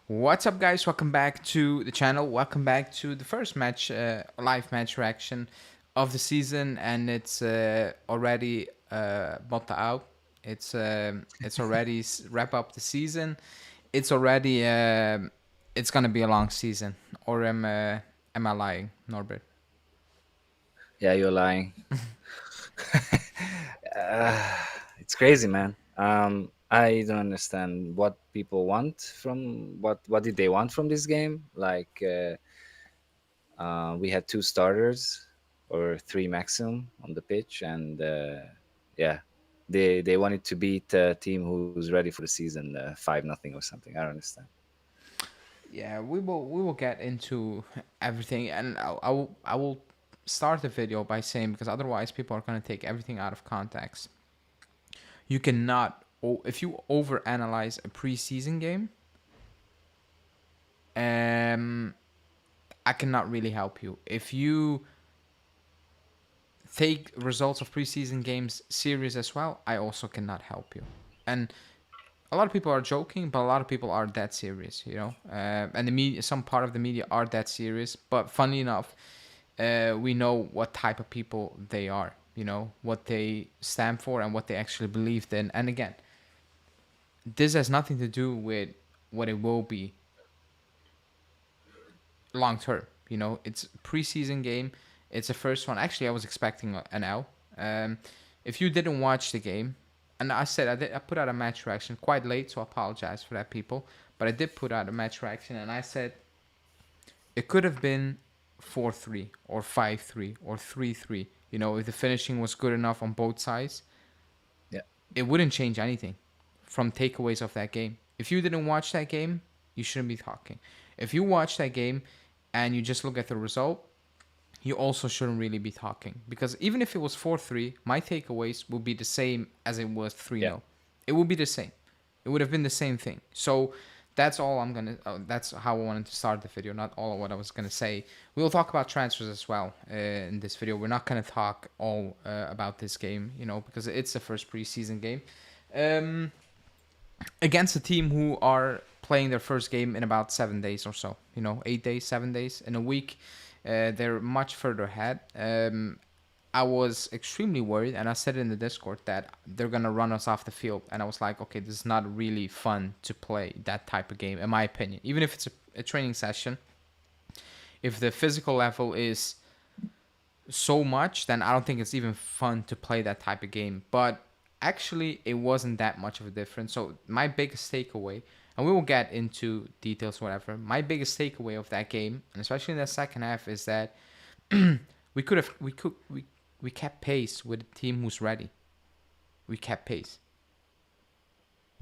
What's up, guys? Welcome back to the channel. Welcome back to the first match, live match reaction of the season, and it's already Motta out. It's already wrap up the season. It's already it's gonna be a long season. Or am I lying, Norbert? Yeah, you're lying. uh, it's crazy, man. I don't understand what people want from what did they want from this game? We had two starters or three maximum on the pitch, and yeah, they wanted to beat a team who's ready for the season 5-0 or something. I don't understand. Yeah, we will get into everything, and I will start the video by saying, because otherwise people are gonna take everything out of context. You cannot, if you overanalyze a preseason game, um, I cannot really help you. If you take results of preseason games serious as well, I also cannot help you. And a lot of people are joking, but a lot of people are that serious, you know. And the media, some part of the media are that serious. But funny enough, we know what type of people they are. You know what they stand for and what they actually believed in. And again, this has nothing to do with what it will be long term. You know, it's a preseason game. It's the first one. Actually, I was expecting an L. If you didn't watch the game, and I said I put out a match reaction quite late, so I apologize for that, people. But I did put out a match reaction, and I said it could have been 4-3 or 5-3 or 3-3. You know, if the finishing was good enough on both sides, Yeah, it wouldn't change anything from takeaways of that game. If you didn't watch that game, you shouldn't be talking. If you watch that game and you just look at the result, you also shouldn't really be talking. Because even if it was 4-3, my takeaways would be the same as it was 3 yeah, 0. It would be the same. It would have been the same thing. So that's all I'm gonna. That's how I wanted to start the video. Not all of what I was gonna say. We'll talk about transfers as well in this video. We're not gonna talk all about this game, you know, because it's the first preseason game um, against a team who are playing their first game in about 7 days or so. You know, 8 days, 7 days in a week. They're much further ahead. I was extremely worried, and I said in the Discord that they're gonna run us off the field, and I was like, okay, this is not really fun to play that type of game, in my opinion. Even if it's a training session, if the physical level is so much, then I don't think it's even fun to play that type of game. But actually, it wasn't that much of a difference. So my biggest takeaway, and we will get into details, whatever. My biggest takeaway of that game, and especially in the second half, is that we kept pace with a team who's ready. We kept pace.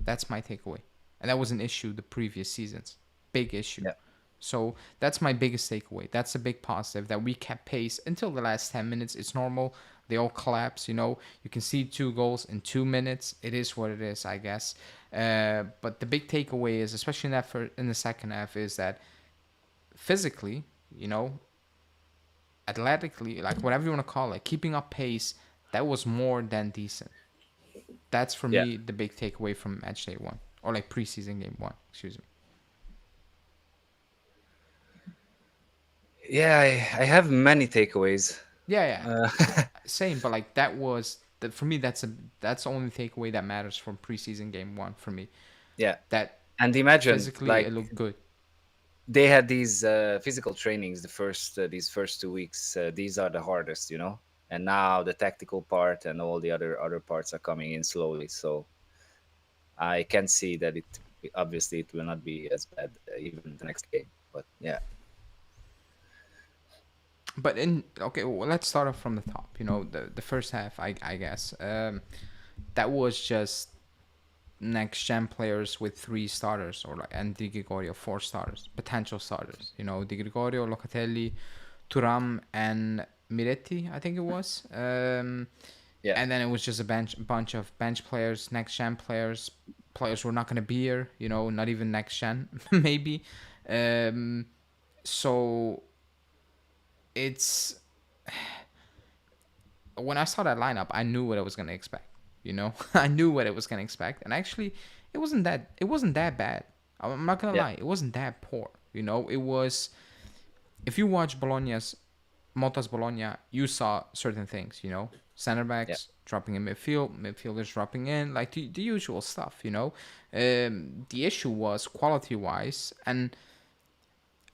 That's my takeaway, and that was an issue the previous seasons. Big issue. yeah, So that's my biggest takeaway. That's a big positive that we kept pace until the last 10 minutes. It's normal. They all collapse, you know. You can see 2 goals in 2 minutes. It is what it is, I guess. But the big takeaway is, especially in the second half, is that physically, you know, athletically, like whatever you want to call it, keeping up pace, that was more than decent. That's for yeah, me the big takeaway from match day one, or like preseason game one. Excuse me. yeah. I have many takeaways. Yeah, yeah, Uh, same. But like that was that for me. That's the only takeaway that matters from preseason game one for me. yeah, That and imagine physically it like looked good. they had these physical trainings these first 2 weeks. These are the hardest, and now the tactical part and all the other parts are coming in slowly, so I can see that it obviously it will not be as bad even the next game, but yeah. But in okay, well, let's start off from the top. You know, the first half, I guess, that was just next gen players with 3 starters, or like, and Di Gregorio 4 starters, potential starters. You know, Di Gregorio, Locatelli, Turam, and Miretti, I think it was. Yeah, And then it was just a bunch of bench players, next gen players, players who are not going to be here. You know, not even next gen, maybe. Um, so it's when I saw that lineup, I knew what I was going to expect. You know, I knew what I was going to expect, and actually, it wasn't that bad. I'm not gonna Yeah, lie, it wasn't that poor. It was. If you watch Motta's Bologna, you saw certain things. Center yeah, backs dropping in midfield, midfielders dropping in, like the usual stuff. The issue was quality wise, and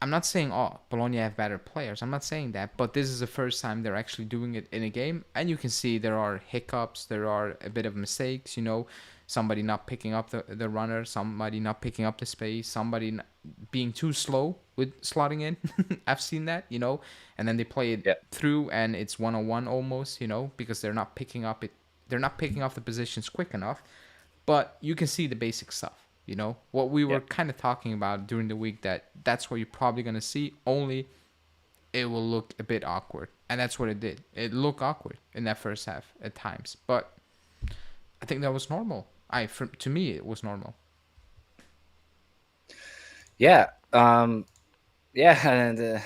I'm not saying Bologna have better players. I'm not saying that, but this is the first time they're actually doing it in a game, and you can see there are hiccups, there are a bit of mistakes. Somebody not picking up the runner, somebody not picking up the space, somebody being too slow with slotting in. I've seen that, and then they play it yeah, through, and it's 1-on-1 almost, because they're not picking up it. They're not picking up the positions quick enough, but you can see the basic stuff. What we yeah. were kind of talking about during the week, that's what you're probably going to see, only it will look a bit awkward. And that's what it did. It looked awkward in that first half at times, but I think that was normal. To me it was normal. Yeah, yeah, and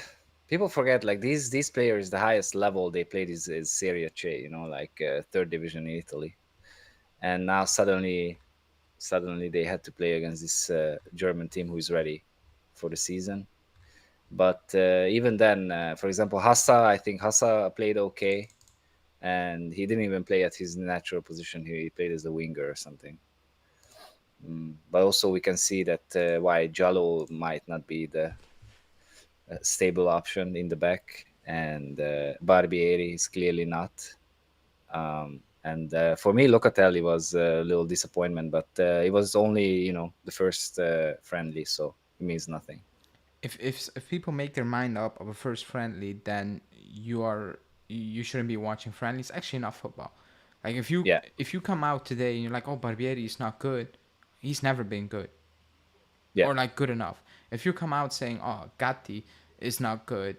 people forget like these players, the highest level they played is Serie C, like third division in Italy, and now suddenly they had to play against this German team who is ready for the season. But even then, for example, I think Hassa played okay, and he didn't even play at his natural position. He played as a winger or something. But also we can see that why Jallo might not be the stable option in the back, and Barbieri is clearly not. And for me, Locatelli was a little disappointment, but it was only the first friendly, so it means nothing. If people make their mind up of a first friendly, then you shouldn't be watching friendlies. Actually, not football. Like Yeah, if you come out today and you're like, oh, Barbieri is not good, he's never been good. yeah, Or like good enough. If you come out saying, "Oh, Gatti is not good,"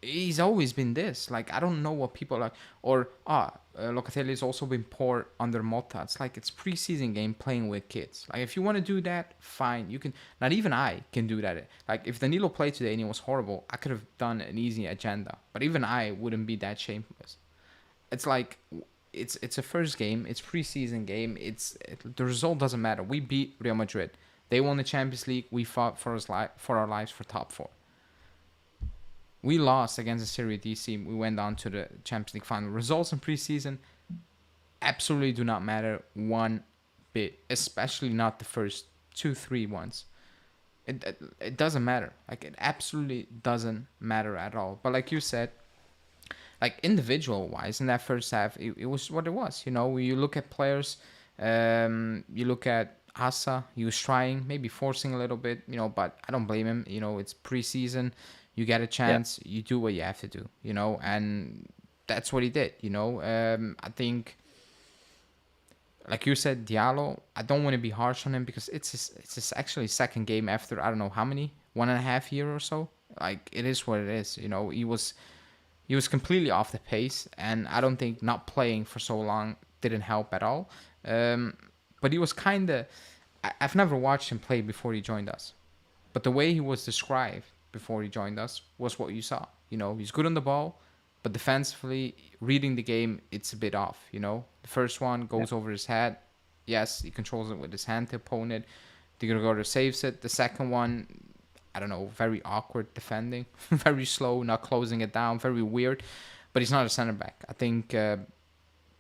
he's always been this. Like I don't know what people like. Or Locatelli's also been poor under Motta. It's like it's preseason game playing with kids. Like if you want to do that, fine. You can. Not even I can do that. Like if Danilo played today and he was horrible, I could have done an easy agenda. But even I wouldn't be that shameless. It's like it's a first game. It's preseason game. The result doesn't matter. We beat Real Madrid. They won the Champions League. We fought for our lives for top four. We lost against the Serie D team. We went on to the Champions League final. Results in preseason absolutely do not matter one bit, especially not the first 2-3 ones. It doesn't matter. Like it absolutely doesn't matter at all. But like you said, like individual wise, in that first half, it was what it was. You look at players, you look at Asa. He was trying, maybe forcing a little bit, but I don't blame him. It's preseason. You get a yeah, chance, you do what you have to do, and that's what he did. I think, like you said, Diallo. I don't want to be harsh on him because it's his actually second game after I don't know how many 1.5 year or so. Like it is what it is. He was completely off the pace, and I don't think not playing for so long didn't help at all. But he was kind of. I've never watched him play before he joined us, but the way he was described before he joined us was what you saw. He's good on the ball, but defensively, reading the game, it's a bit off. The first one yeah, goes over his head. Yes, he controls it with his hand to opponent. The Gregor saves it. The second one, I don't know, very awkward defending, very slow, not closing it down, very weird. But he's not a center back. I think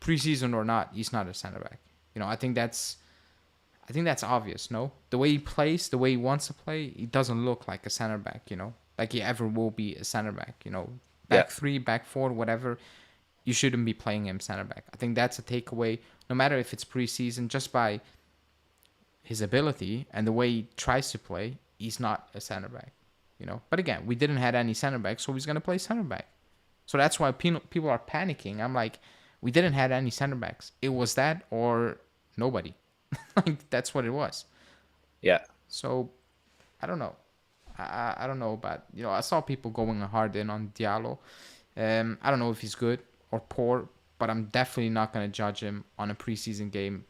preseason or not, he's not a center back. I think that's obvious. No, the way he plays, the way he wants to play, he doesn't look like a center back. Like he ever will be a center back. yeah, Back three, back four, whatever. You shouldn't be playing him center back. I think that's a takeaway. No matter if it's preseason, just by his ability and the way he tries to play, he's not a center back. But again, we didn't have any center back, so he's gonna play center back. So that's why people are panicking. I'm like, we didn't have any center backs. It was that or nobody. Like that's what it was. yeah. So I don't know. I don't know, but I saw people going hard in on Diallo. I don't know if he's good or poor, but I'm definitely not gonna judge him on a preseason game.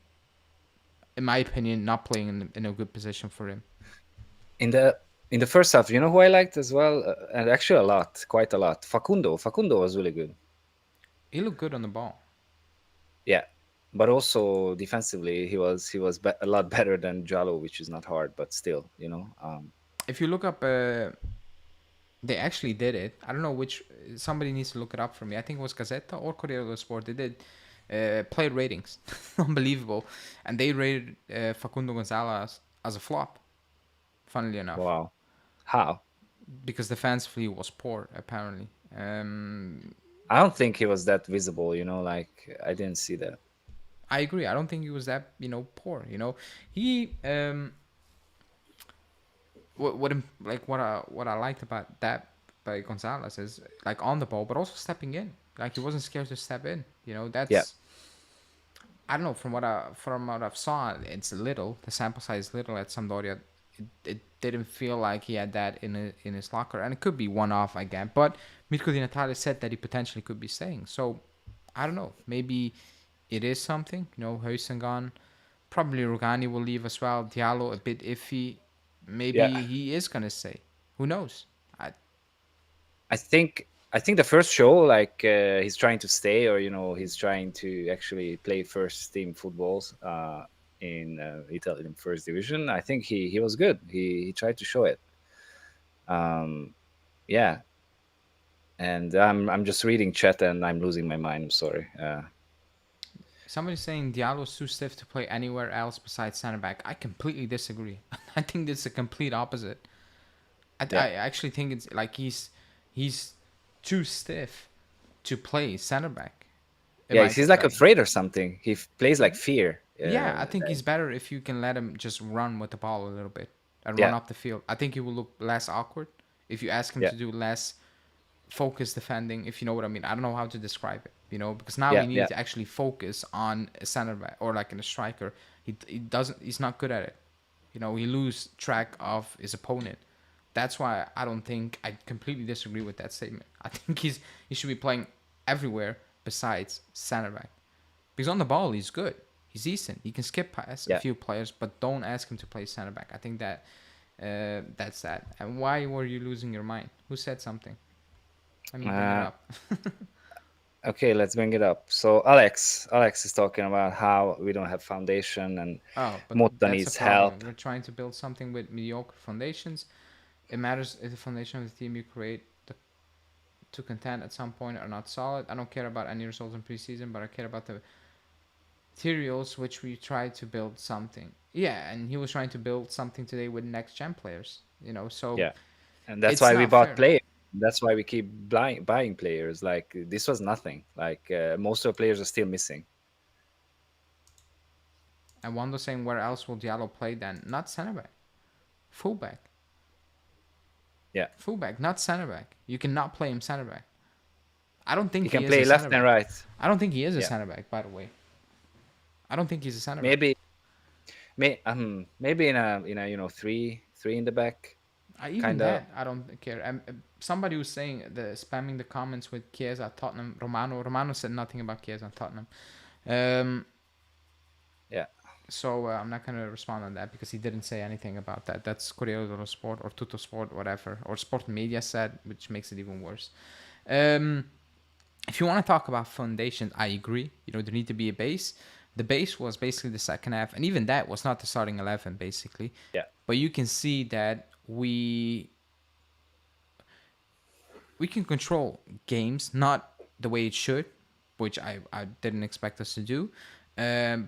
In my opinion, not playing in a good position for him. In the first half, you know who I liked as well, and actually a lot, quite a lot. Facundo was really good. He looked good on the ball. Yeah, But also defensively, he was a lot better than Jalo, which is not hard, but still, you know. If you look up, they actually did it. I don't know which. Somebody needs to look it up for me. I think it was Gazzetta or Corriere dello Sport. They did player ratings. Unbelievable. And they rated Facundo Gonzalez as a flop, funnily enough, Wow, how? because defensively was poor, apparently. I don't think he was that visible, you know. Like I didn't see that. I agree. I don't think he was that, poor. He what I liked about that by Gonzalez is like on the ball, but also stepping in. Like he wasn't scared to step in. Yeah, That's I don't know from what I've saw. It's little. The sample size is little at Sampdoria. It didn't feel like he had that in his locker, and it could be one off again. But Mirko Di Natale said that he potentially could be staying. So I don't know. Maybe it is something. Huijsen gone. Probably Rugani will leave as well. Diallo a bit iffy. yeah. Maybe he is gonna stay. Who knows? I think the first show, like he's trying to stay, or he's trying to actually play first team footballs in Italian first division. I think he was good. He tried to show it. Yeah, and I'm just reading chat and I'm losing my mind. I'm sorry. Somebody's saying Diallo's too stiff to play anywhere else besides center back. I completely disagree. I think this is a complete opposite. Yeah, I actually think it's like he's too stiff to play center back. In yeah. my He's like like afraid or something. He plays like fear. yeah, I think he's better if you can let him just run with the ball a little bit and run Yeah, up the field. I think he will look less awkward if you ask him yeah, to do less focus defending, if you know what I mean. I don't know how to describe it, because now yeah, he yeah, needs to actually focus on a center back or like in a striker. He doesn't. He's not good at it. He lose track of his opponent. That's why I don't think I completely disagree with that statement. I think he should be playing everywhere besides center back because on the ball he's good. He's decent. He can skip past a yeah. few players, but don't ask him to play center back. I think that that's that. And why were you losing your mind? Who said something? Let me bring it Uh, up. okay, let's bring it up. So Alex is talking about how we don't have foundation and Oh, but Motta that's a needs problem. help. We're trying to build something with mediocre foundations. It matters if the foundation of the team you create to contend at some point are not solid. I don't care about any results in preseason, but I care about the materials which we try to build something. Yeah, and he was trying to build something today with next gen players. So Yeah, and that's it's why we not bought fair. players. That's why we keep buying players. Like this was nothing. Like most of the players are still missing. And Wando saying where else will Diallo play then? Not center back, fullback, Yeah, fullback, not center back. You cannot play him center back. I don't he think he can is a play center left and back. right. I don't think he is a Yeah, center back. By the way, I don't think he's a center back. maybe maybe in a three in the back, Even kind of. that, I don't care. Somebody was saying spamming the comments with Chiesa, Tottenham, Romano. Romano said nothing about Chiesa and Tottenham. Um, Yeah, so I'm not gonna respond on that because he didn't say anything about that. That's Corriere dello Sport or Tutto Sport, whatever, or Sport Media said, which makes it even worse. Um, if you want to talk about foundations, I agree. There need to be a base. The base was basically the second half, and even that was not the starting 11, basically. yeah, But you can see that we can control games, not the way it should, which I didn't expect us to do.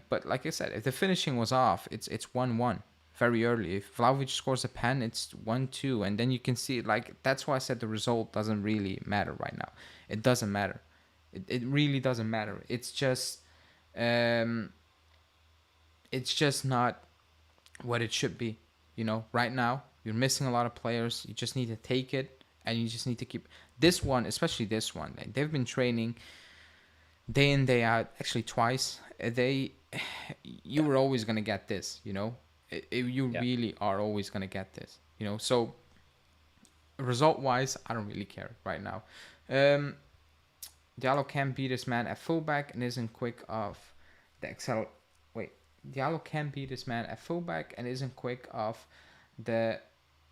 But like I said, if the finishing was off, it's 1-1 very early. If Vlahovic scores a pen, it's 1-2, and then you can see like that's why I said the result doesn't really matter right now. It doesn't matter. It really doesn't matter. Um, it's just not what it should be. Right now you're missing a lot of players. You just need to take it, and you just need to keep this one, especially this one. They've been training day in day out, actually twice a day. You were always gonna get this. You yeah, really are always gonna get this. So result wise, I don't really care right now. Um, Diallo can beat his man at fullback and isn't quick off the excel. Wait, Diallo can beat his man at fullback and isn't quick off the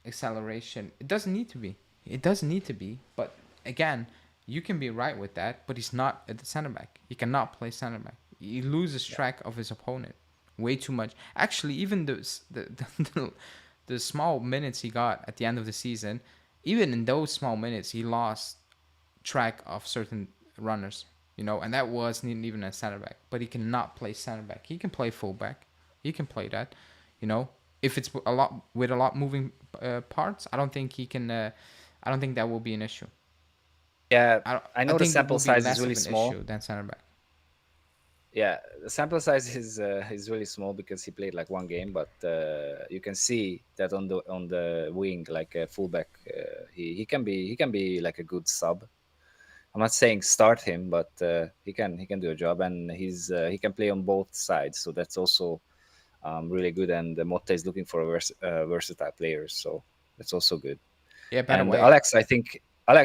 acceleration. It doesn't need to be. It doesn't need to be. But again, you can be right with that. But he's not at the center back. He cannot play center back. He loses Yeah. track of his opponent way too much. Actually, even the small minutes he got at the end of the season, even in those small minutes, he lost track of certain runners. And that wasn't even a center back. But he cannot play center back. He can play fullback. He can play that. You know, if it's a lot moving parts, I don't think he can. I don't think that will be an issue. Yeah, I don't, I I know the think it sample will be size is less really of an small. issue than center back. Yeah, the sample size is really small because he played like one game, but you can see that on the wing, like a fullback, he can be like a good sub. I'm not saying start him, but he can do a job, and he can play on both sides, so that's also really good. And Motta is looking for a versatile players, so that's also good. Yeah. By the And way, Alex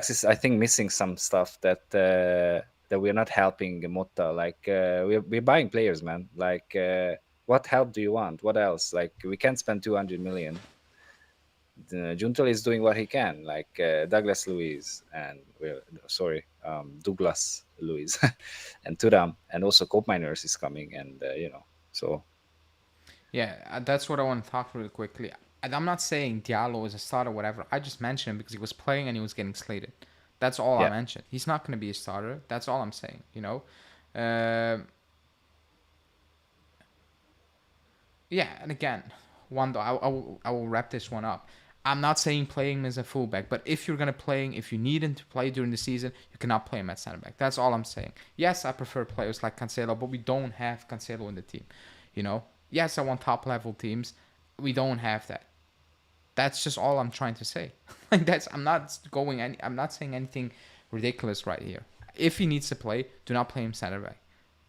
is I think missing some stuff that we're not helping Motta. Like we're buying players, man. Like what help do you want? What else? Like we can't spend 200 million. Giuntoli is doing what he can, like Douglas Luiz and sorry, Douglas Luiz and Turam, and also Cope Miners is coming, and so yeah, that's what I want to talk really quickly. And I'm not saying Diallo is a starter or whatever. I just mentioned him because he was playing and he was getting slated. That's all I yeah, mentioned. He's not going to be a starter. That's all I'm saying. Um, yeah, and again, Wando, I will wrap this one up. I'm not saying playing him as a fullback, but if you're gonna play him, if you need him to play during the season, you cannot play him at center back. That's all I'm saying. Yes, I prefer players like Cancelo, but we don't have Cancelo in the team. Yes, I want top level teams. We don't have that. That's just all I'm trying to say. Like that's I'm not saying anything ridiculous right here. If he needs to play, do not play him center back.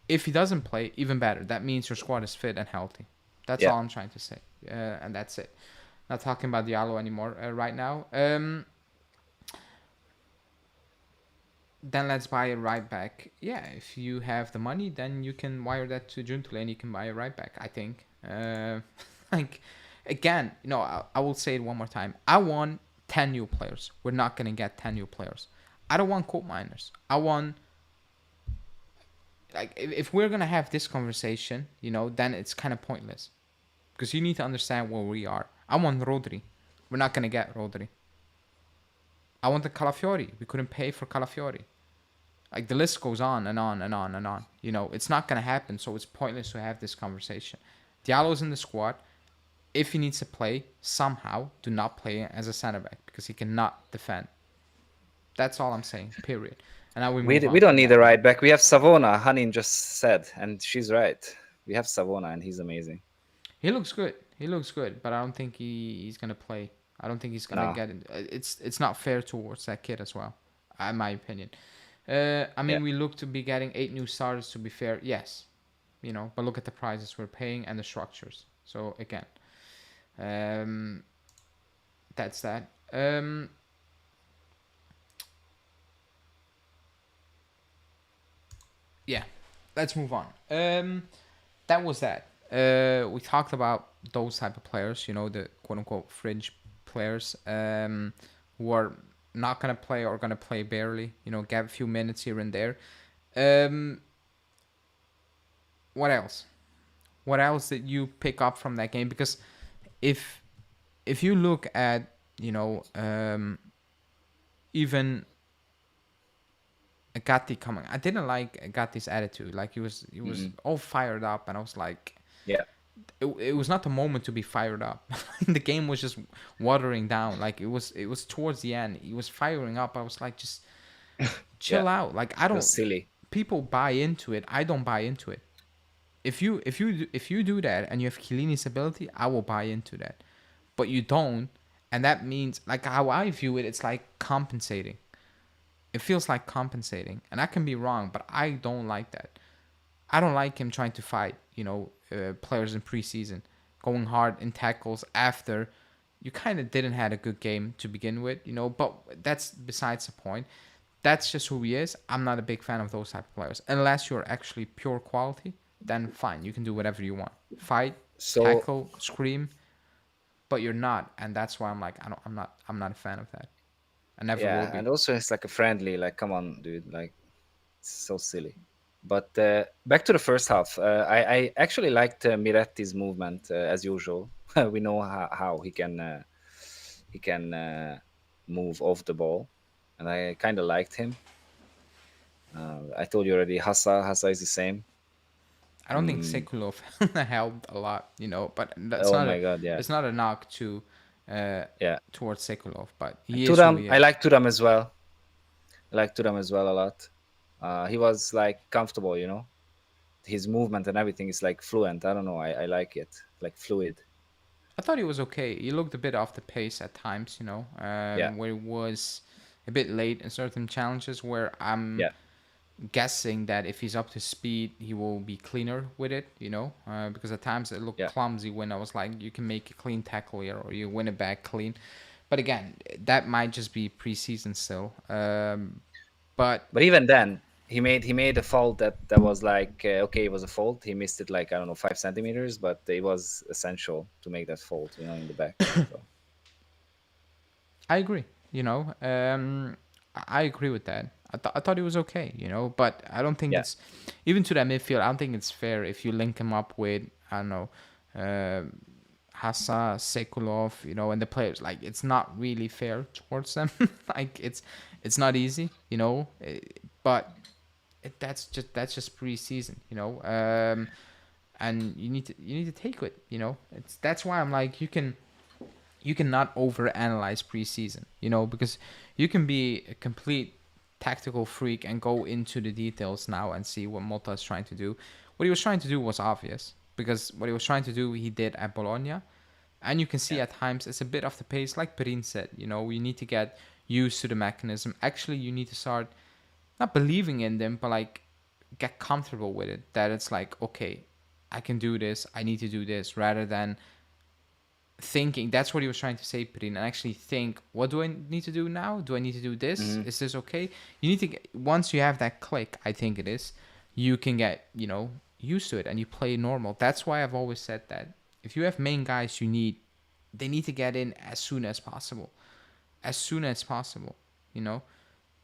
If he doesn't play, even better. That means your squad is fit and healthy. That's yeah. all I'm trying to say, and that's it. Not talking about Diallo anymore right now. Then let's buy a right back. Yeah, if you have the money, then you can wire that to Giuntoli and you can buy a right back. I think. Like, again, I will say it one more time. I want 10 new players. We're not gonna get 10 new players. I don't want coal miners. I want, like, if we're gonna have this conversation, then it's kind of pointless because you need to understand where we are. I want Rodri. We're not gonna get Rodri. I want the Calafiori. We couldn't pay for Calafiori. Like the list goes on and on and on and on. It's not gonna happen, so it's pointless to have this conversation. Diallo's in the squad. If he needs to play somehow, do not play as a center back because he cannot defend. That's all I'm saying. Period. And now we move We on don't from need that. a right back. We have Savona. Hanin just said, and she's right. We have Savona, and he's amazing. He looks good. He looks good, but I don't think he's gonna play. I don't think he's gonna No, get it. It's not fair towards that kid as well, in my opinion. I yeah, mean, we look to be getting 8 new starters. To be fair, yes, but look at the prices we're paying and the structures. So again, um, that's that. Yeah, let's move on. That was that. We talked about those type of players, the quote unquote fringe players, who are not gonna play or gonna play barely, get a few minutes here and there. Um, what else? What else did you pick up from that game? Because if if you look at even Gatti coming, I didn't like Gatti's attitude. Like he was mm-mm. all fired up, and I was like, Yeah, it was not the moment to be fired up. The game was just watering down. Like it was towards the end. He was firing up. I was like, just yeah. chill out. Like I It was don't. silly. People buy into it. I don't buy into it. If you do that and you have Chiellini's ability, I will buy into that. But you don't, and that means, like, how I view it, it's like compensating. It feels like compensating, and I can be wrong, but I don't like that. I don't like him trying to fight, players in preseason, going hard in tackles after you kind of didn't had a good game to begin with. But that's besides the point. That's just who he is. I'm not a big fan of those type of players. Unless you're actually pure quality, then fine, you can do whatever you want. Fight, So tackle, scream, but you're not, and that's why I'm like, I'm not a fan of that. I never will yeah, be. and also it's like a friendly. Like, come on, dude. Like, it's so silly. But back to the first half, I actually liked Miretti's movement as usual. We know how he can move off the ball, and I kind of liked him. I told you already, Hassa is the same. I don't think Mm, Sekulov helped a lot, but that's oh not my a god, yeah, it's not a knock uh, yeah. towards Sekulov, but And he is who Turam, he I is. like Turam as well. I like Turam as well a lot. He was like comfortable, his movement and everything is like fluent. I don't know. I like it, like fluid. I thought he was okay. He looked a bit off the pace at times, Yeah, where he was a bit late in certain challenges. Where I'm yeah, guessing that if he's up to speed, he will be cleaner with it, because at times it looked yeah. clumsy when I was like, you can make a clean tackle here or you win it back clean. But again, that might just be preseason still. But But even then, he made a fault that was like okay, it was a fault. He missed it like I don't know 5 centimeters, but it was essential to make that fault, in the back. So I agree. I agree with that. I thought he was okay. But I don't think yeah, it's even to that midfield. I don't think it's fair if you link him up with I don't know, uh, Hassa, Sekulov, and the players. Like it's not really fair towards them. Like it's not easy, but that's just preseason, and you need to take it. That's why I'm like you cannot overanalyze preseason, because you can be a complete tactical freak and go into the details now and see what Motta is trying to do. What he was trying to do was obvious because what he was trying to do, he did at Bologna. And you can see yeah, at times it's a bit off the pace, like Perin said. You need to get used to the mechanism. Actually, you need to start not believing in them, but like get comfortable with it. That it's like, okay, I can do this. I need to do this, rather than thinking. That's what he was trying to say, Perin, and actually think, what do I need to do now? Do I need to do this? hmm Is this okay? You need to get, once you have that click, I think it is, you can get, used to it and you play normal. That's why I've always said that if you have main guys, they need to get in as soon as possible. As soon as possible, you know?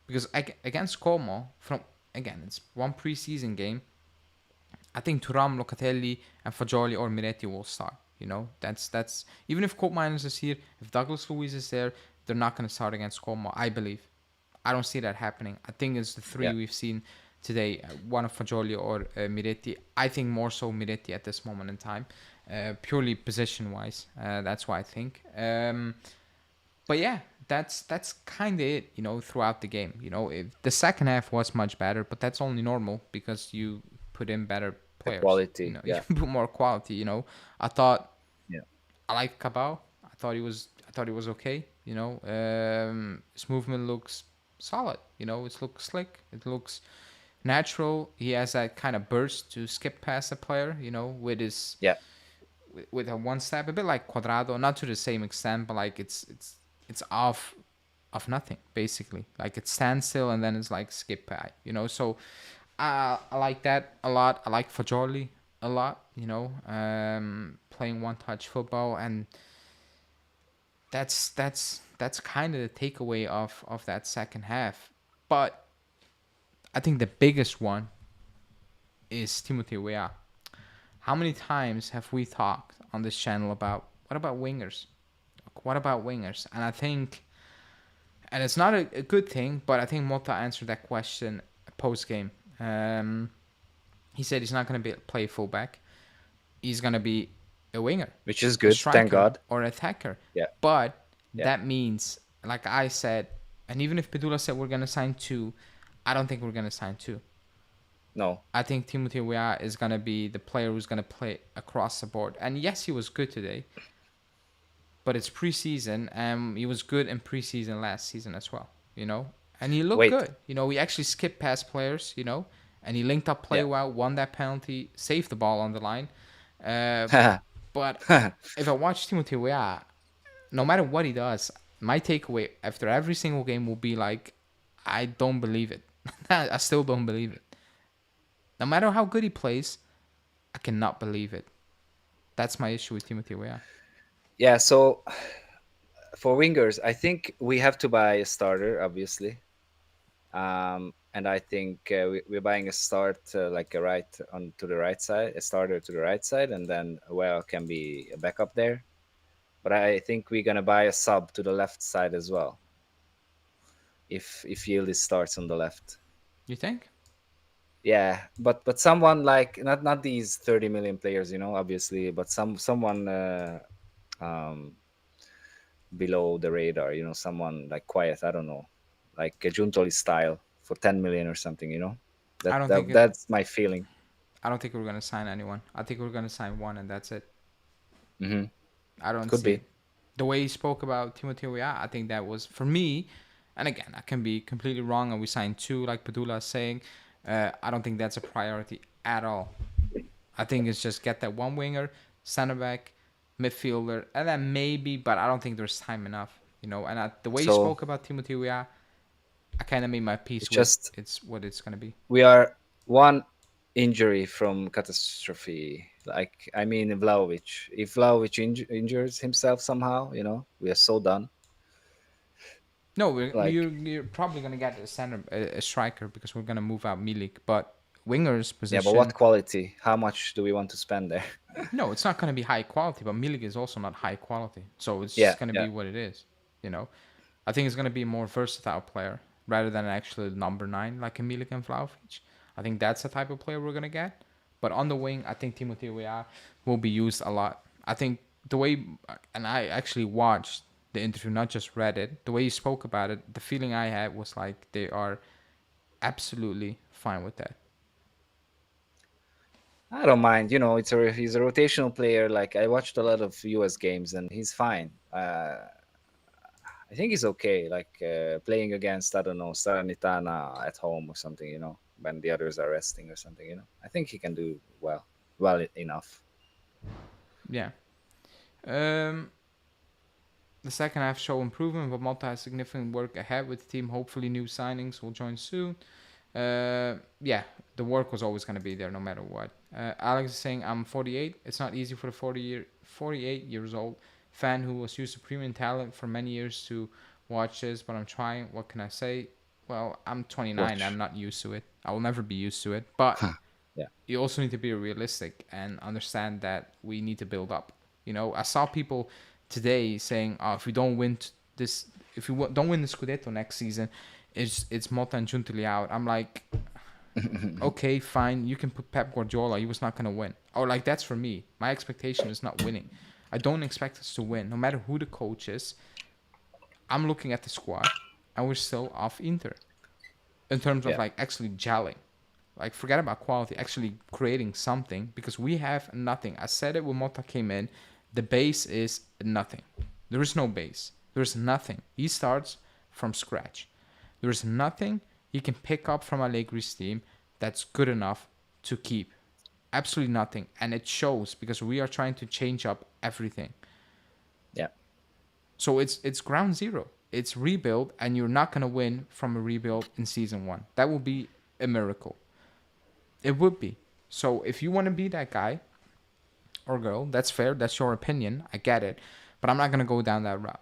Because against Como, again, it's one preseason game. I think Turam, Locatelli, and Fagioli or Miretti will start. That's even if Cope Miners is here, if Douglas Luiz is there, they're not going to start against Como. I believe. I don't see that happening. I think it's the three yeah, we've seen today, one of Fagioli or Miretti. I think more so Miretti at this moment in time, purely position wise. That's why I think. But yeah, that's kind of it. Throughout the game. If the second half was much better, but that's only normal because you put in better the players. quality. You Yeah, put more quality. I thought yeah, I liked Cabal. I thought he was okay. His movement looks solid. It looks slick. It looks natural. He has that kind of burst to skip past a player. With his yeah, with a one step, a bit like Cuadrado, not to the same extent, but like it's off of nothing basically. Like it stands still and then it's like skip by. So I like that a lot. I like Fagioli a lot. Playing one touch football, and that's kind of the takeaway of that second half. But I think the biggest one is Timothy Weah. How many times have we talked on this channel about what about wingers? What about wingers? And I think, and it's not a good thing, but I think Motta answered that question post game. Um, he said he's not going to be play fullback. He's going to be a winger, which is a good. Thank striker, God. or attacker. Yeah, But yeah. that means, like I said, and even if Pedula said we're going to sign two, I don't think we're going to sign two. No. I think Timothy Weah is going to be the player who's going to play across the board. And yes, he was good today, but it's preseason, and he was good in preseason last season as well, And he looked Wait. good. He actually skipped past players, and he linked up play Yeah. well, won that penalty, saved the ball on the line. Uh, but if I watch Timothy Weah, no matter what he does, my takeaway after every single game will be like, I don't believe it. I still don't believe it. No matter how good he plays, I cannot believe it. That's my issue with Timothy Weah. Yeah. So for wingers, I think we have to buy a starter, obviously. and I think we're buying a start like a right on to the right side, a starter to the right side, and then well can be a backup there. But I think we're gonna buy a sub to the left side as well if Yildiz starts on the left. You think? Yeah, but someone like not these 30 million players, obviously, but someone um below the radar, someone like quiet. I don't know, like a Giuntoli style for 10 million or something. I That don't think that it. that's my feeling. I don't think we're gonna sign anyone. I think we're gonna sign one, and that's it. Hmm. I don't Could see be. it. The way he spoke about Timothy Weah, I think that was for me. And again, I can be completely wrong, and we signed two, like Padula is saying. I don't think that's a priority at all. I think it's just get that one winger, center back, midfielder, and then maybe, but I don't think there's time enough. And the way you So spoke about Timothy Weah, I kind of made my peace it's with just it's what it's gonna be. we are one injury from catastrophe. Like I mean, Vlahovic. If Vlahovic injures himself somehow, we are so done. No, Like you're probably gonna get a center, a striker because we're gonna move out Milik, but wingers yeah, but what position. quality? How much do we want to spend there? No, it's not gonna be high quality, but Milik is also not high quality, so it's Yeah, just gonna yeah. be what it is. You know, I think it's gonna be a more versatile player rather than actually number nine like a Milik and Vlahovic. I think that's the type of player we're gonna get. But on the wing, I think Timothy Weah will be used a lot. I think the way, and I actually watched the interview, not just read it. The way he spoke about it, the feeling I had was like they are absolutely fine with that. I don't mind. He's a rotational player. Like I watched a lot of US games, and he's fine. I think he's okay. Like playing against I don't know Salernitana at home or something. When the others are resting or something. I think he can do well enough. Yeah. Um, the second half show improvement, but Motta has significant work ahead with the team. Hopefully, new signings will join soon. Yeah, the work was always going to be there no matter what. Alex is saying, I'm 48. It's not easy for the 48 years old fan who was used to premium talent for many years to watch this, but I'm trying. What can I say? Well, I'm 29. I'm Watch. not used to it. I will never be used to it. But Yeah. you also need to be realistic and understand that we need to build up. I saw people today saying, "Oh, if we don't win this, if we don't win the Scudetto next season, it's Motta and Giuntoli out." I'm like, okay, fine. You can put Pep Guardiola. He was not gonna win. Or like that's for me. My expectation is not winning. I don't expect us to win, no matter who the coach is. I'm looking at the squad, and we're still off Inter in terms of Yeah. like actually gelling. Like forget about quality, actually creating something because we have nothing. I said it when Motta came in. The base is nothing. There is no base. There's nothing. He starts from scratch. There's nothing he can pick up from Allegri's team that's good enough to keep. Absolutely nothing. And it shows because we are trying to change up everything. Yeah. So it's ground zero. It's rebuild, and you're not gonna win from a rebuild in season one. That will be a miracle. It would be. So if you want to be that guy or girl, that's fair. That's your opinion. I get it. But I'm not gonna go down that route.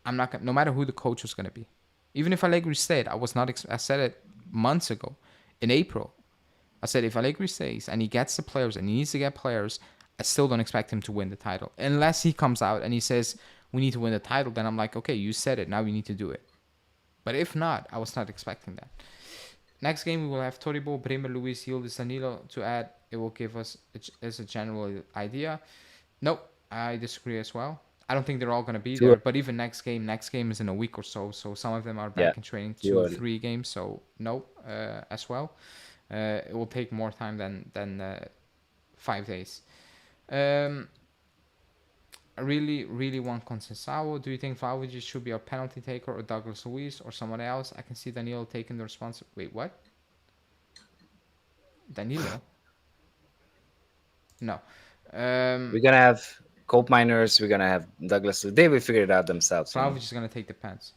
I'm not gonna, no matter who the coach was gonna be. Even if Allegri stayed, I was not. I said it months ago, in April. I said if Allegri stays and he gets the players and he needs to get players, I still don't expect him to win the title unless he comes out and he says we need to win the title. Then I'm like, okay, you said it. Now we need to do it. But if not, I was not expecting that. Next game, we will have Toribo, Bremer, Luiz, Yildiz, Danilo to add. It will give us as a general idea. Nope, I disagree as well. I don't think they're all going to be Too there. early. But even next game is in a week or so. So some of them are Yeah. back in training Too two, early. 3 games. So no, as well. It will take more time than 5 days. Um, I really want Conceição. Do you think Vlahovic should be a penalty taker or Douglas Luiz or someone else? I can see Danilo taking the response. Wait, what? Danilo? No. We're gonna have coal miners. We're gonna have Douglas. They will figure it out themselves. Vlahovic is gonna take the pens.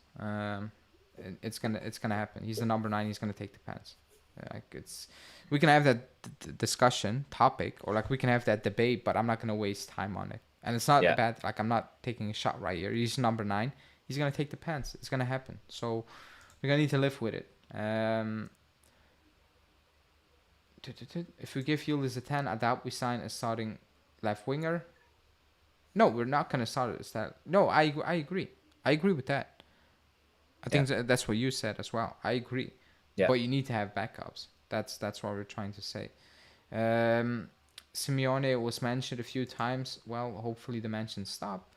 It's gonna happen. He's the number 9. He's gonna take the pens. Like it's, we can have that discussion topic, or like we can have that debate, but I'm not gonna waste time on it. And it's not Yeah. bad. Like I'm not taking a shot right here. He's number 9. He's gonna take the pens. It's gonna happen. So we're gonna need to live with it. Um, if we give Julius a 10, I doubt we sign a starting left winger. No, we're not going to start as that. No, I agree. I agree with that. I Yeah, think that's what you said as well. I agree. yeah. But you need to have backups. That's what we're trying to say. Um, Simeone was mentioned a few times. Well, hopefully the mentions stop.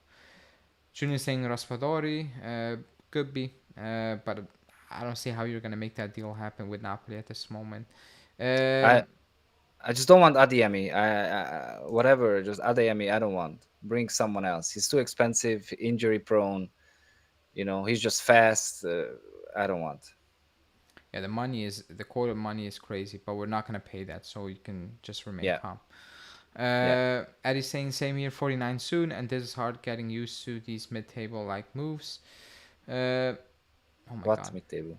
Junior saying Raspadori could be, but I don't see how you're gonna make that deal happen with Napoli at this moment. I Um, I just don't want Adeyemi. Whatever, just Adeyemi. I don't want. Bring someone else. He's too expensive, injury prone. He's just fast. I don't want. yeah, the quoted money is crazy, but we're not gonna pay that, so you can just remain Yeah, calm. yeah. Eddie's saying same here, 49 soon, and this is hard getting used to these mid-table like moves. Uh, oh my What god, mid table?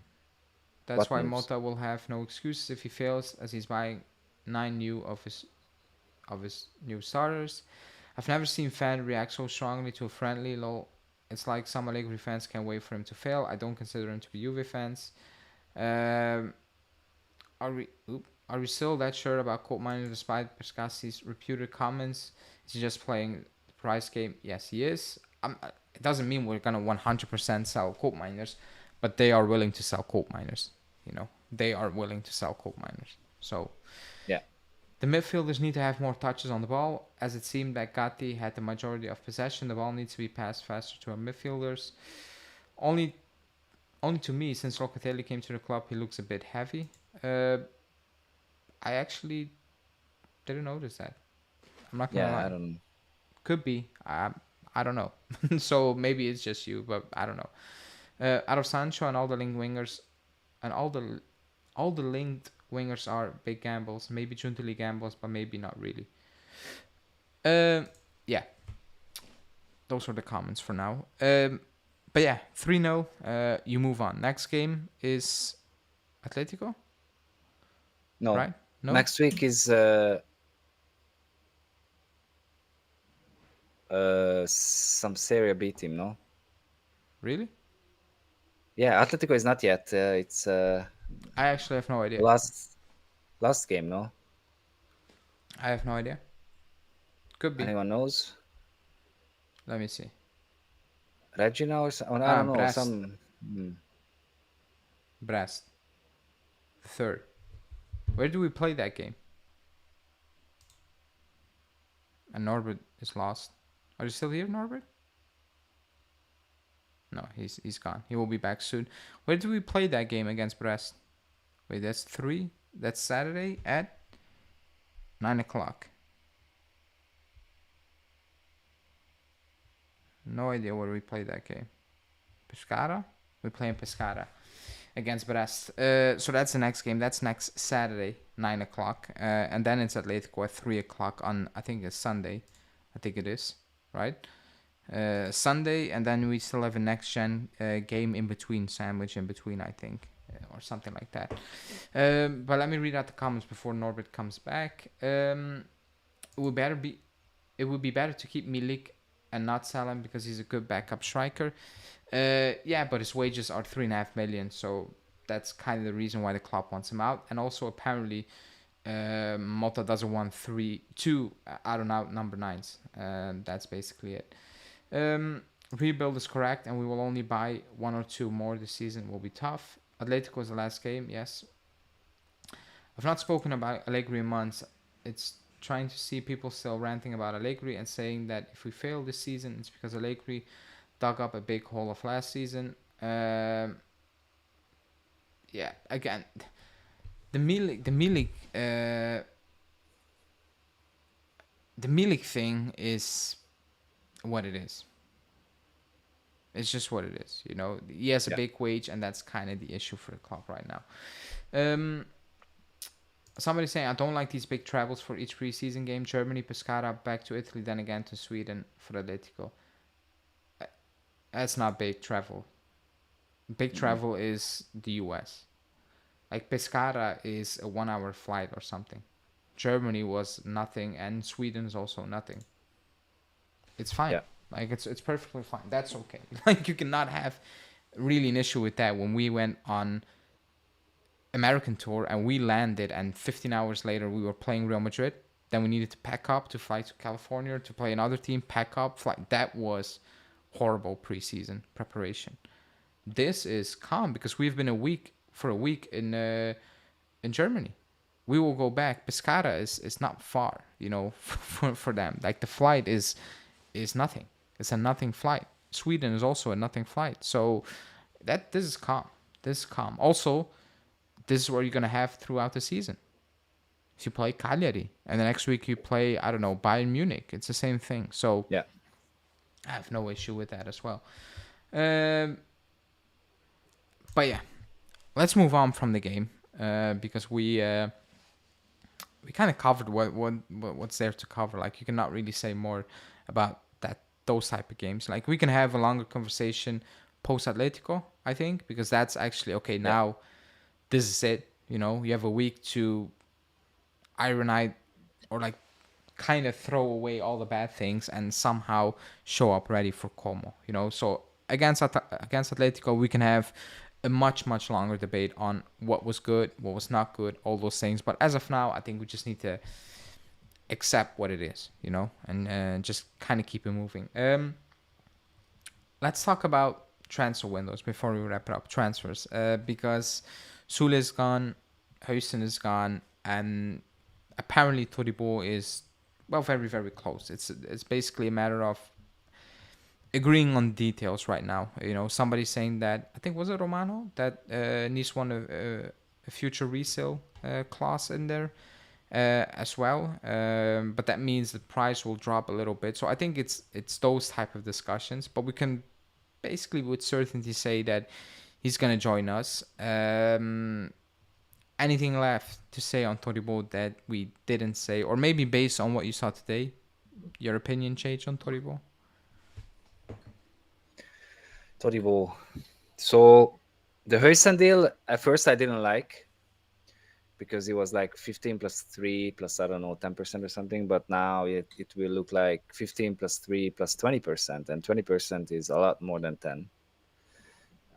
that's What why moves? Motta will have no excuses if he fails, as he's buying 9 new of his new starters. I've never seen fan react so strongly to a friendly. Lol. It's like some Allegri fans can't wait for him to fail. I don't consider him to be Juve fans. Um, are we still that sure about Colt Miner despite Pescasi's reputed comments? Is he just playing the price game? Yes, he is. It doesn't mean we're gonna 100% sell Colt Miners, but they are willing to sell Colt Miners. They are willing to sell Colt Miners. So Yeah, the midfielders need to have more touches on the ball, as it seemed that Gatti had the majority of possession. The ball needs to be passed faster to our midfielders. Only, only to me, since Locatelli came to the club, he looks a bit heavy. Uh, I actually didn't notice that. I'm not gonna yeah. I lie. don't. Could be. I don't know. So maybe it's just you, but I don't know. Out of Sancho and all the linked wingers, and all the linked wingers are big gambles. Maybe Giuntoli gambles, but maybe not really. Uh, yeah, those are the comments for now. But yeah, 3-0. You move on. Next game is Atletico, No. right? No? Next week is some Serie B team. No. Really? Yeah, Atletico is not yet. It's I actually have no idea. last game. No. I have no idea. Could be. Anyone knows? Let me see. Regina or I don't know. Brest. Some. Brest. Third. Where do we play that game? And Norbert is lost. Are you still here, Norbert? No, he's gone. He will be back soon. Where do we play that game against Brest? Wait, that's 3? That's Saturday at 9 o'clock. No idea where we play that game. Pescara? We're playing Pescara against Brest. So that's the next game. That's next Saturday, 9 o'clock. And then it's Atletico at 3 o'clock on, I think it's Sunday. I think it is, right? Sunday, and then we still have a next gen game in between, sandwich in between, I think, or something like that. But let me read out the comments before Norbert comes back. It would be better to keep Milik and not sell him because he's a good backup striker. Yeah, but his wages are 3.5 million, so that's kind of the reason why the club wants him out. And also apparently, Motta doesn't want two out and out number 9s. That's basically it. Rebuild is correct, and we will only buy 1 or 2 more this season. Will be tough. Atletico is the last game. Yes. I've not spoken about Allegri in months. It's trying to see people still ranting about Allegri and saying that if we fail this season, it's because Allegri dug up a big hole of last season. Yeah, again, the Milik thing is what it is. It's just what it is. He has a Yeah. big wage, and that's kind of the issue for the club right now. Somebody saying I don't like these big travels for each preseason game. Germany, Pescara, back to Italy, then again to Sweden for Atletico. That's not big travel. Big travel is the US. Like Pescara is a 1 hour flight or something. Germany was nothing, and Sweden is also nothing. It's fine. Yeah. Like it's perfectly fine. That's okay. Like you cannot have really an issue with that. When we went on American tour and we landed, and 15 hours later we were playing Real Madrid. Then we needed to pack up to fly to California to play another team, pack up, fly. That was horrible preseason preparation. This is calm because we've been a week in Germany. We will go back. Pescara is not far, for them. Like the flight is nothing. It's a nothing flight. Sweden is also a nothing flight. So this is calm. This is calm. Also, this is what you're gonna have throughout the season. If you play Cagliari and the next week you play, I don't know, Bayern Munich, it's the same thing. So Yeah. I have no issue with that as well. Um, but yeah, let's move on from the game because we kind of covered what's there to cover. Like you cannot really say more about those type of games. Like we can have a longer conversation post Atletico, I think, because that's actually okay. Yeah. Now this is it. You have a week to iron out or like kind of throw away all the bad things and somehow show up ready for Como. So against Atletico, we can have a much longer debate on what was good, what was not good, all those things. But as of now, I think we just need to accept what it is, and just kind of keep it moving. Let's talk about transfer windows before we wrap it up. Transfers, because Sule is gone, Huijsen is gone, and apparently Todibo is very very close. It's basically a matter of agreeing on details right now. Somebody saying that, I think was it Romano that needs one a future resale clause in there as well. But that means the price will drop a little bit. So I think it's those type of discussions. But we can basically with certainty say that he's gonna join us. Anything left to say on Todibo that we didn't say, or maybe based on what you saw today, your opinion changed on Todibo? Todibo. So the Huijsen deal at first I didn't like because it was like 15 plus 3 plus I don't know 10% or something, but now it will look like 15 plus 3 plus 20%, and 20% is a lot more than 10.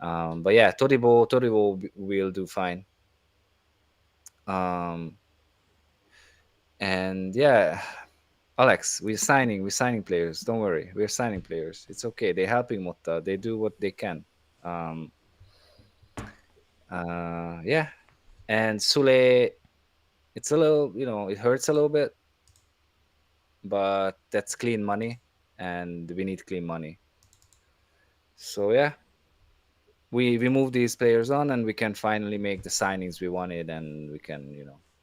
But yeah, Todibo will do fine. And yeah, Alex, we're signing players. Don't worry, we're signing players. It's okay. They're helping Motta. They do what they can. Yeah, and Sule, it's a little, it hurts a little bit, but that's clean money, and we need clean money. So yeah, we move these players on, and we can finally make the signings we wanted, and we can,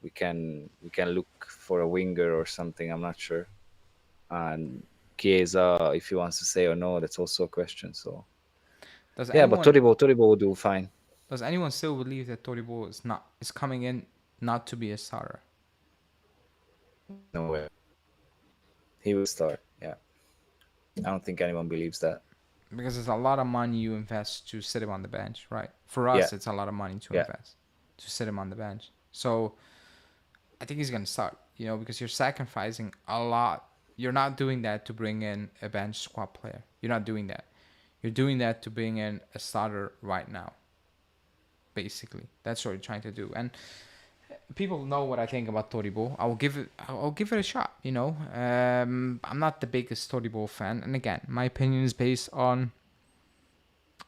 we can look for a winger or something. I'm not sure. And Chiesa, if he wants to say or no, that's also a question. So Does yeah, but anyone Todibo will do fine. does anyone still believe that Todibo is coming in not to be a starter? No way. He will start. Yeah, I don't think anyone believes that. Because it's a lot of money you invest to sit him on the bench, right? For us, Yeah. it's a lot of money to Yeah. invest to sit him on the bench. So I think he's gonna start. Because you're sacrificing a lot. You're not doing that to bring in a bench squad player. You're not doing that. You're doing that to bring in a starter right now. Basically, that's what you're trying to do. And people know what I think about Todibo. I'll give it a shot. I'm not the biggest Todibo fan, and again, my opinion is based on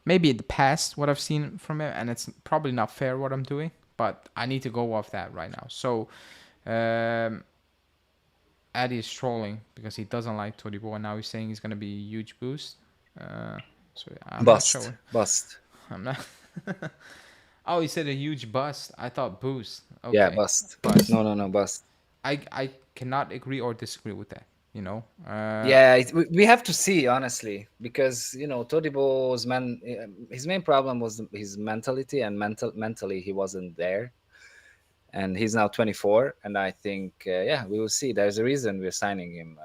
maybe in the past what I've seen from him, and it's probably not fair what I'm doing, but I need to go off that right now. So, Addy is trolling because he doesn't like Todibo, and now he's saying he's gonna be a huge boost. So I'm Bust. not sure. Bust. I'm not. Oh, he said a huge bust. I thought boost. Okay. Yeah, bust. No, bust. I cannot agree or disagree with that. Yeah, we have to see honestly, because Todibo's his main problem was his mentality, and mentally he wasn't there, and he's now 24, and I think yeah, we will see. There's a reason we're signing him.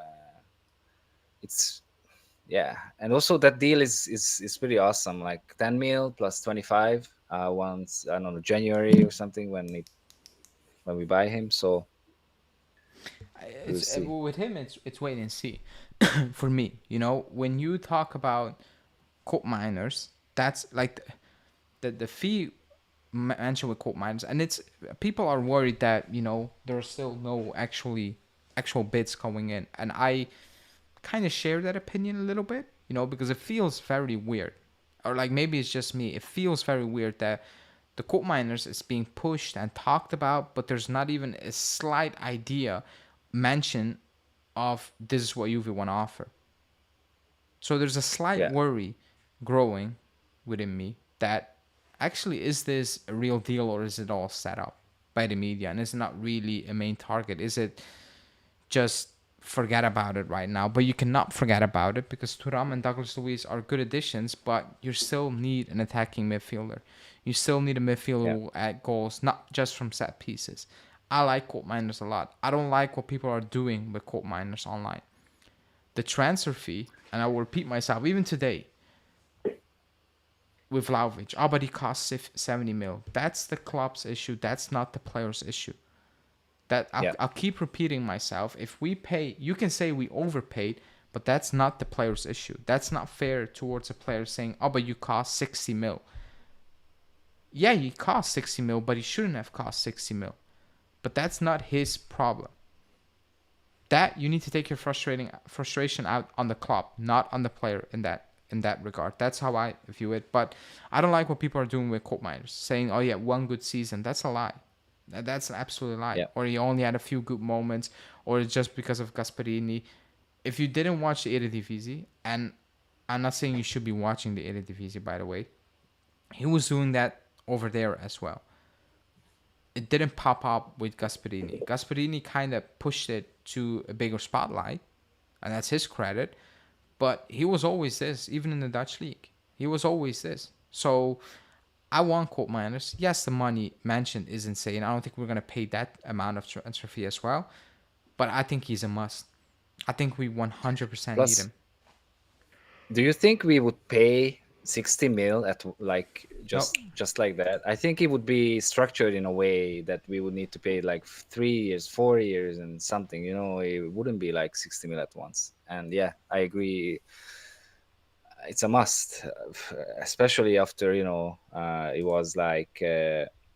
It's yeah, and also that deal is pretty awesome. Like 10 mil plus 25 once, I don't know, January or something when we buy him. So we'll see. With him. It's wait and see. For me, when you talk about coal miners, that's like the fee mentioned with quote miners, and it's people are worried that there are still no actual bids coming in, and I kind of share that opinion a little bit, because it feels very weird, or like maybe it's just me. It feels very weird that the quote miners is being pushed and talked about, but there's not even a slight idea mention of this is what Juve want to offer. So there's a slight Yeah, worry growing within me that actually, is this a real deal or is it all set up by the media and is it not really a main target? Is it just forget about it right now? But you cannot forget about it because Thuram and Douglas Luiz are good additions, but you still need an attacking midfielder. You still need a midfielder yeah, who will add goals, not just from set pieces. I like quote miners a lot. I don't like what people are doing with quote miners online. The transfer fee, and I will repeat myself, even today, with Vlahovic, but he costs 70 mil. That's the club's issue. That's not the player's issue. That yeah, I'll keep repeating myself. If we pay, you can say we overpaid, but that's not the player's issue. That's not fair towards a player saying, but you cost 60 mil. Yeah, he cost 60 mil, but he shouldn't have cost 60 mil. But that's not his problem. That you need to take your frustration out on the club, not on the player in that regard. That's how I view it. But I don't like what people are doing with quote miners, saying, "Oh yeah, one good season." That's a lie. That's an absolute lie. yeah. Or he only had a few good moments, or it's just because of Gasperini. If you didn't watch the Eredivisie, and I'm not saying you should be watching the Eredivisie, by the way, he was doing that over there as well. It didn't pop up with Gasperini. Gasperini kind of pushed it to a bigger spotlight, and that's his credit. But he was always this, even in the Dutch league. He was always this. So I want quote miners. Yes, the money mentioned is insane. I don't think we're gonna pay that amount of transfer fee as well. But I think he's a must. I think we 100% need Plus, him. do you think we would pay 60 mil at like No, just like that? I think it would be structured in a way that we would need to pay like 3 years, 4 years, and something. It wouldn't be like 60 mil at once. And yeah, I agree. It's a must, especially after it was like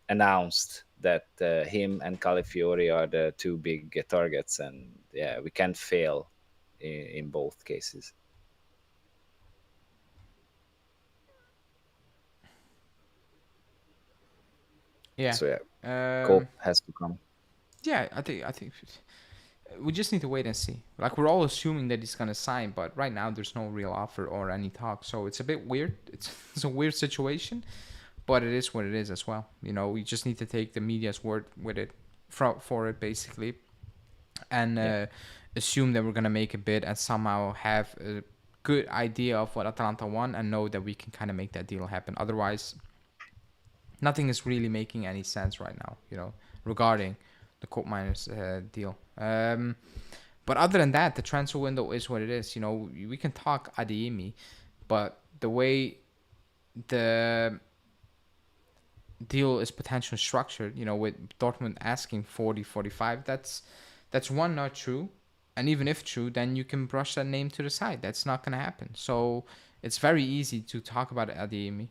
announced that him and Calafiori are the two big targets, and yeah, we can't fail in both cases. yeah, So yeah, um, Cope has to come. yeah. I think we just need to wait and see. Like we're all assuming that he's gonna sign, but right now there's no real offer or any talk. So it's a bit weird. It's a weird situation, but it is what it is as well. We just need to take the media's word with it for it basically, and Yeah, assume that we're gonna make a bid and somehow have a good idea of what Atalanta want and know that we can kind of make that deal happen. Otherwise, nothing is really making any sense right now. Regarding the Coke Miners deal. But other than that, the transfer window is what it is. We can talk Adeyemi, but the way the deal is potentially structured, with Dortmund asking 40, 45, that's one, not true. And even if true, then you can brush that name to the side. That's not going to happen. So it's very easy to talk about Adeyemi,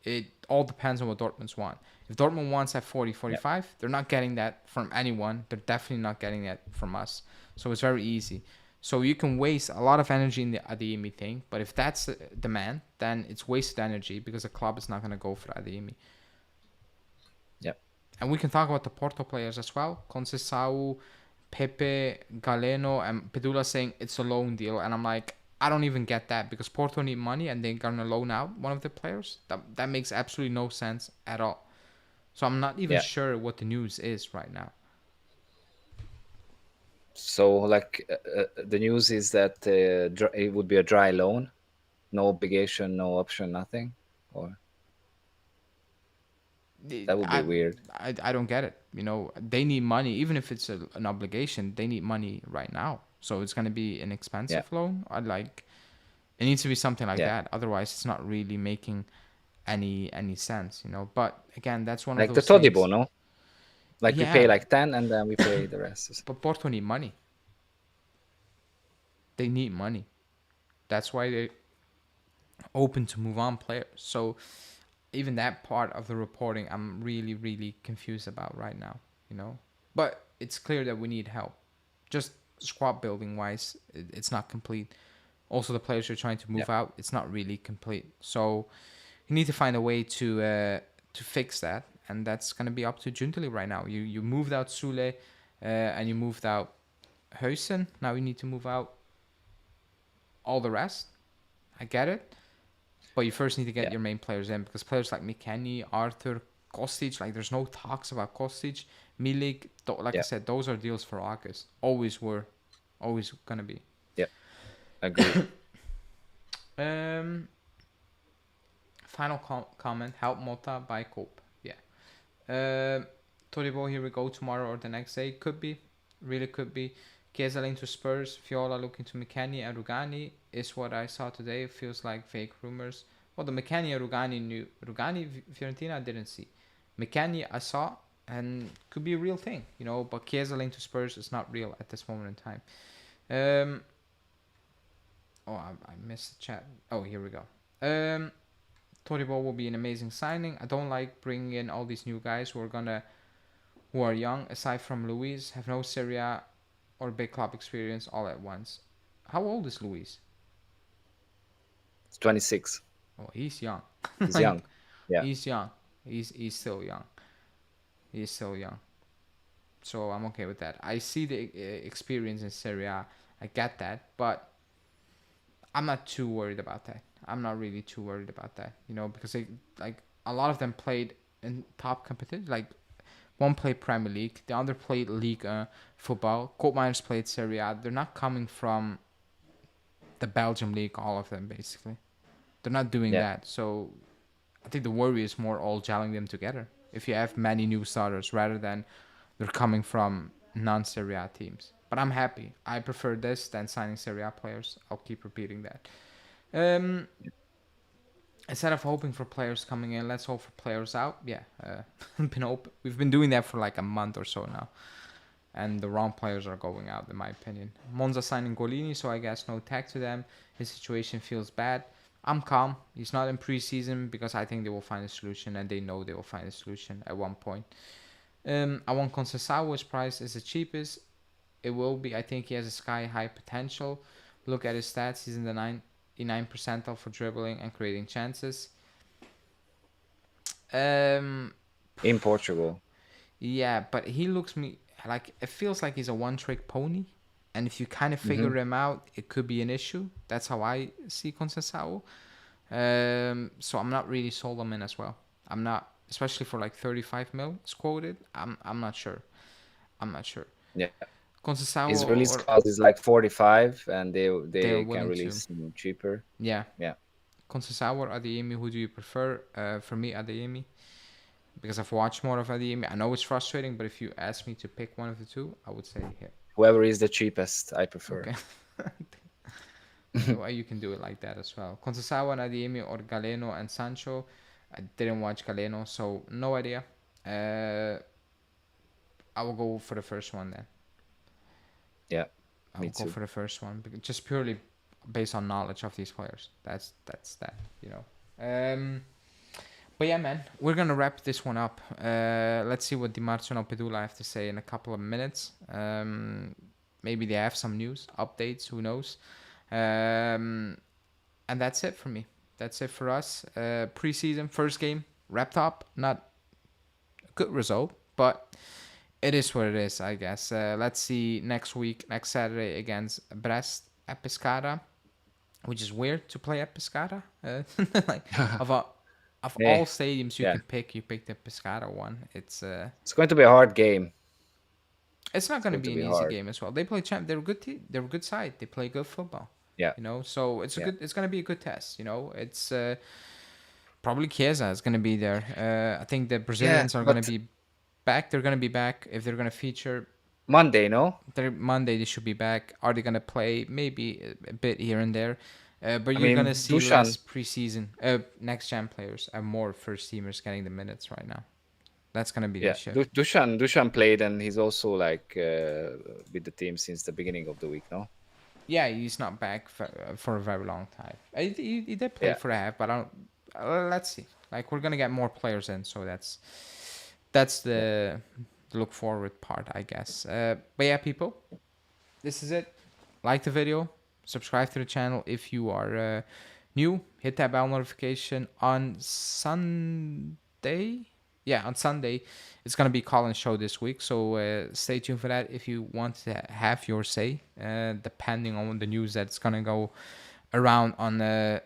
It all depends on what Dortmund want. If Dortmund wants at 40, yeah, 45, they're not getting that from anyone. They're definitely not getting that from us. So it's very easy. So you can waste a lot of energy in the Adeyemi thing, but if that's the demand, then it's wasted energy because the club is not going to go for Adeyemi. yeah. And we can talk about the Porto players as well. Conceição, Pepe, Galeno, and Pedula saying it's a loan deal. And I'm like, I don't even get that because Porto need money and they're going to loan out one of the players. That makes absolutely no sense at all. So I'm not even Yeah. sure what the news is right now. So like the news is that it would be a dry loan, no obligation, no option, nothing, or that would be I, weird. I don't get it. They need money. Even if it's an obligation, they need money right now. So it's going to be an Yeah, expensive loan. It needs to be something like yeah. that. Otherwise, it's not really making any sense. But again, that's one of Like the those things. Todibo, no? Like we pay Yeah, like 10 and then we pay the rest. but Porto need money. They need money. That's why they're open to move on players. So even that part of the reporting, I'm really, really confused about right now. You know, but it's clear that we need help. Just squad building wise, it's not complete. Also, the players you're trying to Yeah. move out, it's not really complete. So you need to find a way to fix that, and that's gonna be up to Giuntoli right now. You moved out Sule, and you moved out Huijsen. Now you need to move out all the rest. I get it, but you first need to get Yeah. your main players in, because players like McKennie, Arthur, Kostic, like there's no talks about Kostic, Milik. Like I Yeah. said, those are deals for August. Always were, always gonna be. Yeah. Agree. Um, final comment: help Motta buy Cope. Yeah. Toribo, here we go tomorrow or the next day. Could be, really could be. Chiesa linked to Spurs. Viola looking to McKennie and Rugani is what I saw today. It feels like fake rumors. Well, the McKennie and Rugani knew. Rugani, Fiorentina, I didn't see. McKennie, I saw, and could be a real thing, you know. But Chiesa linked to Spurs is not real at this moment in time. I missed the chat. Oh, here we go. Toribo will be an amazing signing. I don't like bringing in all these new guys who are young, aside from Luiz, have no Serie A or big club experience all at once. How old is Luiz? It's 26. Oh, he's young. He's Like, young. Yeah. he's young. He's still young. He's still young. So I'm okay with that. I see the experience in Serie A. I get that, but I'm not too worried about that. I'm not really too worried about that, you know, because like a lot of them played in top competition. Like one played Premier League, the other played League football. Koopmeiners played Serie A. They're not coming from the Belgium league, all of them basically. They're not doing Yeah. that. So I think the worry is more all gelling them together. If you have many new starters rather than they're coming from non-Serie A teams. But I'm happy. I prefer this than signing Serie A players. I'll keep repeating that. Um, Instead of hoping for players coming in, let's hope for players out. Yeah, we've been doing that for like a month or so now. And the wrong players are going out, in my opinion. Monza signing Golini, so I guess no tag to them. His situation feels bad. I'm calm. He's not in preseason because I think they will find a solution, and they know they will find a solution at one point. I want Conceição's price is the cheapest. It will be. I think he has a sky high potential. Look at his stats. He's in the 99 percentile for dribbling and creating chances. In Portugal. Yeah, but he looks me like it feels like he's a one-trick pony, and if you kind of figure him out, it could be an issue. That's how I see Conceição. So I'm not really sold on him as well. I'm not, especially for like 35 mil is quoted. I'm not sure. I'm not sure. Yeah. Conceição His release or cost is like 45, and they're they willing can to. release him cheaper. Yeah. Yeah. Conceição or Adeyemi, who do you prefer? For me, Adeyemi, because I've watched more of Adeyemi. I know it's frustrating, but if you ask me to pick one of the two, I would say here. Whoever is the cheapest, I prefer. Okay. Well, you can do it like that as well. Conceição and Adeyemi or Galeno and Sancho. I didn't watch Galeno, so no idea. I will go for the first one then. Yeah, I me will go too. for the first one, just purely based on knowledge of these players. That's that, you know. But yeah, man, we're gonna wrap this one up. Let's see what Di Marzio and Pedula have to say in a couple of minutes. Maybe they have some news, updates, who knows. And that's it for me. That's it for us. Preseason, first game, wrapped up. Not a good result, but it is what it is, I guess. Let's see next week, next Saturday against Brest at Pescara, which is weird to play at Pescara. Like of all stadiums you Yeah. can pick, you pick the Pescara one. It's going to be a hard game. It's not going to be an easy hard. game as well. They play champ. They're a good team. They're a good side. They play good football. Yeah. You know, so it's a good. It's going to be a good test. You know, it's probably Chiesa is going to be there. I think the Brazilians are going to be back. They're going to be back if they're going to feature Monday. No, Monday they should be back. Are they going to play maybe a bit here and there? But you're mean, going to see Dusan. less preseason next gen players and more first teamers getting the minutes right now. That's going to be the shift. Dusan played, and he's also like with the team since the beginning of the week. No. Yeah, he's not back for a very long time. He did play for a half, but I don't. Let's see. Like we're gonna get more players in, so that's Yeah. the look forward part, I guess. But yeah, people, this is it. Like the video, subscribe to the channel if you are new. Hit that bell notification on Sunday. Yeah, on Sunday, it's gonna be Colin's show this week, so stay tuned for that if you want to have your say, depending on the news that's gonna go around on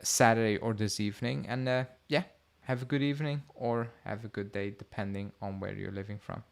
Saturday or this evening. And yeah, have a good evening or have a good day, depending on where you're living from.